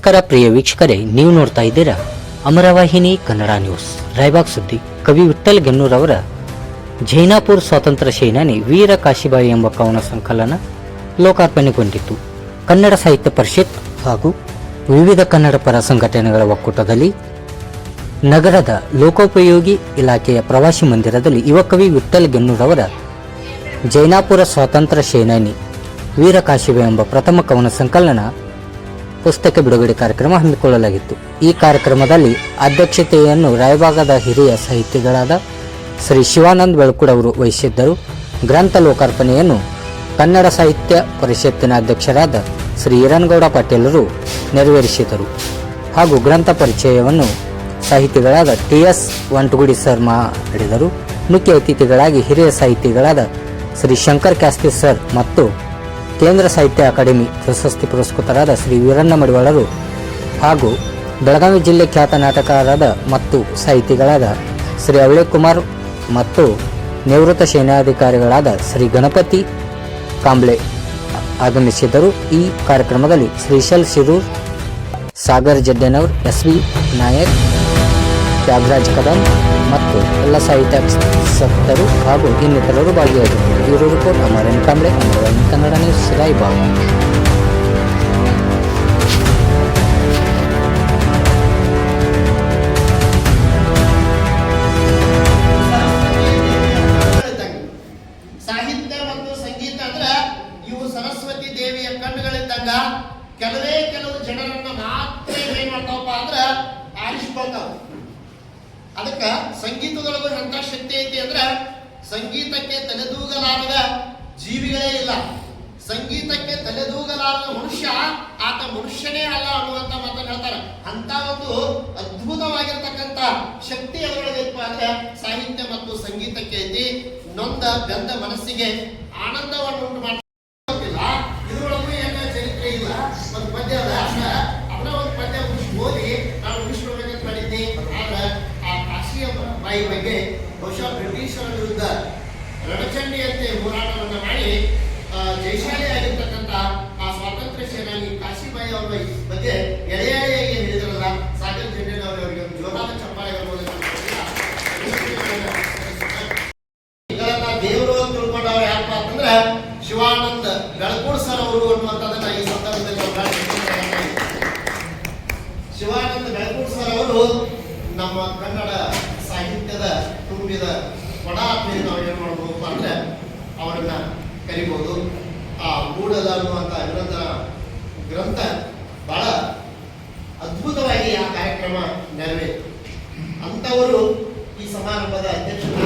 ನಮಸ್ಕಾರ ಪ್ರಿಯ ವೀಕ್ಷಕರೇ, ನೀವು ನೋಡ್ತಾ ಇದ್ದೀರಾ ಅಮರವಾಹಿನಿ ಕನ್ನಡ ನ್ಯೂಸ್. ರಾಯಬಾಗ್ ಸುದ್ದಿ. ಕವಿ ವಿಠ್ಠಲ್ ಗೆನ್ನೂರವರ ಜೈನಾಪುರ ಸ್ವಾತಂತ್ರ್ಯ ಸೇನಾನಿ ವೀರ ಕಾಶಿಬಾಯಿ ಎಂಬ ಕವನ ಸಂಕಲನ ಲೋಕಾರ್ಪಣೆಗೊಂಡಿತು. ಕನ್ನಡ ಸಾಹಿತ್ಯ ಪರಿಷತ್ ಹಾಗೂ ವಿವಿಧ ಕನ್ನಡ ಪರ ಸಂಘಟನೆಗಳ ಒಕ್ಕೂಟದಲ್ಲಿ ನಗರದ ಲೋಕೋಪಯೋಗಿ ಇಲಾಖೆಯ ಪ್ರವಾಸಿ ಮಂದಿರದಲ್ಲಿ ಯುವ ಕವಿ ವಿಠ್ಠಲ್ ಗೆನ್ನೂರವರ ಜೈನಾಪುರ ಸ್ವಾತಂತ್ರ್ಯ ಸೇನಾನಿ ವೀರ ಕಾಶಿಬಾಯಿ ಎಂಬ ಪ್ರಥಮ ಕವನ ಸಂಕಲನ ಪುಸ್ತಕ ಬಿಡುಗಡೆ ಕಾರ್ಯಕ್ರಮ ಹಮ್ಮಿಕೊಳ್ಳಲಾಗಿತ್ತು. ಈ ಕಾರ್ಯಕ್ರಮದಲ್ಲಿ ಅಧ್ಯಕ್ಷತೆಯನ್ನು ರಾಯಬಾಗದ ಹಿರಿಯ ಸಾಹಿತಿಗಳಾದ ಶ್ರೀ ಶಿವಾನಂದ ಬೆಳಕುಡ ಅವರು ವಹಿಸಿದ್ದರು. ಗ್ರಂಥ ಲೋಕಾರ್ಪಣೆಯನ್ನು ಕನ್ನಡ ಸಾಹಿತ್ಯ ಪರಿಷತ್ತಿನ ಅಧ್ಯಕ್ಷರಾದ ಶ್ರೀ ಈರನಗೌಡ ಪಾಟೀಲರು ನೆರವೇರಿಸಿದರು ಹಾಗೂ ಗ್ರಂಥ ಪರಿಚಯವನ್ನು ಸಾಹಿತಿಗಳಾದ ಟಿ.ಎಸ್. ವಂಟಗುಡಿ ಸರ್ ಮಾಡಿದರು. ಮುಖ್ಯ ಅತಿಥಿಗಳಾಗಿ ಹಿರಿಯ ಸಾಹಿತಿಗಳಾದ ಶ್ರೀ ಶಂಕರ್ ಕ್ಯಾಸ್ತಿ ಸರ್ ಮತ್ತು ಕೇಂದ್ರ ಸಾಹಿತ್ಯ ಅಕಾಡೆಮಿ ಪ್ರಶಸ್ತಿ ಪುರಸ್ಕೃತರಾದ ಶ್ರೀ ವೀರಣ್ಣ ಮಡಿವಾಳರು ಹಾಗೂ ಬೆಳಗಾವಿ ಜಿಲ್ಲೆ ಖ್ಯಾತ ನಾಟಕಕಾರರಾದ ಮತ್ತು ಸಾಹಿತಿಗಳಾದ ಶ್ರೀ ಅವಳೆ ಕುಮಾರ್ ಮತ್ತು ನಿವೃತ್ತ ಸೇನಾಧಿಕಾರಿಗಳಾದ ಶ್ರೀ ಗಣಪತಿ ಕಾಂಬ್ಳೆ ಆಗಮಿಸಿದ್ದರು. ಈ ಕಾರ್ಯಕ್ರಮದಲ್ಲಿ ಶ್ರೀಶೈಲ್ ಶಿರೂರ್, ಸಾಗರ್ ಜಡ್ಡೆನವರ್, ಎಸ್.ವಿ. ನಾಯಕ್, ತ್ಯಾಗರಾಜ್ ಕದಂ ಮತ್ತು ಎಲ್ಲ ಸಾಹಿತ್ಯಾಸಕ್ತರು ಹಾಗೂ ಇನ್ನಿತರರು ಭಾಗಿಯಾಗಿದ್ದರು. Bureau report Amaran Kamble, ಅಮರವಾಹಿನಿ Kannada news, Raibag. ಸಾಹಿತ್ಯ ಮತ್ತು ಸಂಗೀತ ಅಂದ್ರೆ ಇವು ಸರಸ್ವತಿ ದೇವಿಯ ಕಣ್ಣುಗಳಿದ್ದಾಗ ಕೆಲವು ಜನರನ್ನ ಮಾತ್ರ ಏನ್ ಮಾಡ್ತಾವಪ್ಪ ಅಂದ್ರ ಆರಿಸ್ಕೊಳ್ತಾವ. ಅದಕ್ಕ ಸಂಗೀತದೊಳಗೂ ಎಂತ ಶಕ್ತಿ ಐತಿ ಅಂದ್ರ ಸಂಗೀತಕ್ಕೆ ತಲೆದೂಗಲಾರದ ಜೀವಿಗಳೇ ಇಲ್ಲ. ಸಂಗೀತಕ್ಕೆ ತಲೆದೂಗಲಾರದ ಮನುಷ್ಯ ಆತ ಮನುಷ್ಯನೇ ಅಲ್ಲ ಅನ್ನುವಂತ ಮಾತನ್ನು ಹೇಳ್ತಾರೆ. ಅಂತ ಒಂದು ಅದ್ಭುತವಾಗಿರ್ತಕ್ಕಂಥ ಶಕ್ತಿ ಅದರೊಳಗೈತಪ್ಪ ಅಂದ್ರೆ ಸಾಹಿತ್ಯ ಮತ್ತು ಸಂಗೀತಕ್ಕೆ ಐತಿ. ನೊಂದ ಬೆಂದ ಮನಸ್ಸಿಗೆ ಆನಂದವನ್ನು ಉಂಟು ಮಾಡ್ತಿಲ್ಲ. ಇದರೊಳಗೂ ಏನ ಚರಿತ್ರೆ ಇಲ್ಲ. ಒಂದು ಪದ್ಯ ಅವರ ಒಂದು ಪದ್ಯ ಓದಿ ನಾನು ಉಳಿಸ್ಕೊಳ್ಬೇಕಂತ ಮಾಡಿದ್ದೆ. ಆದ್ರೆ ಆ ಕಾಶಿಯ ಬಾಯಿ ಬಗ್ಗೆ ಬಹುಶಃ ಬ್ರಿಟಿಷರ ವಿರುದ್ಧ ರಣಚಂಡಿಯಂತೆ ಹೋರಾಟವನ್ನು ಮಾಡಿ ಜಯಶಾಲಿ ಆಗಿರ್ತಕ್ಕಂಥ ಆ ಸ್ವಾತಂತ್ರ್ಯ ಸೇನಾನಿ ಕಾಶಿಬಾಯಿ ಅವರ ಬಗ್ಗೆ ಎಳೆಯಾಗಿ ಹೇಳಿದ್ರಲ್ಲ, ಸಾಗರ್ ಜಡ್ಡೆನ್ ಅವರಿಗೆ ಒಂದು ಜೋರಾದ ಚಪ್ಪಾಳೆಗಳ ಇದನ್ನ ದೇವರು ಅಂತ ತಿಳ್ಕೊಂಡವ್ರು ಯಾರಪ್ಪ ಅಂತಂದ್ರೆ ಶಿವಾನಂದ ಬೆಳಕೂಡ್ ಸರ್ ಅವರು ಅನ್ನುವಂಥದ್ದನ್ನ ಈ ಸಂದರ್ಭದಲ್ಲಿ ಶಿವಾನಂದ ಬೆಳಕೂಡ್ ಸರ್ ಅವರು ನಮ್ಮ ಕನ್ನಡ ಸಾಹಿತ್ಯದ ತುಂಬಿದ ಕೊಡ ಅಂತ ನಾವು ಏನ್ ಮಾಡಬಹುದು ಅಂದ್ರೆ ಅವರನ್ನ ಕರಿಬಹುದು. ಆ ಮೂಡದ ಅನ್ನುವಂಥ ಅಭಿನಂದನ ಗ್ರಂಥ ಬಹಳ ಅದ್ಭುತವಾಗಿ ಆ ಕಾರ್ಯಕ್ರಮ ನೆರವೇರಿತು. ಅಂತವರು ಈ ಸಮಾರಂಭದ ಅಧ್ಯಕ್ಷತೆ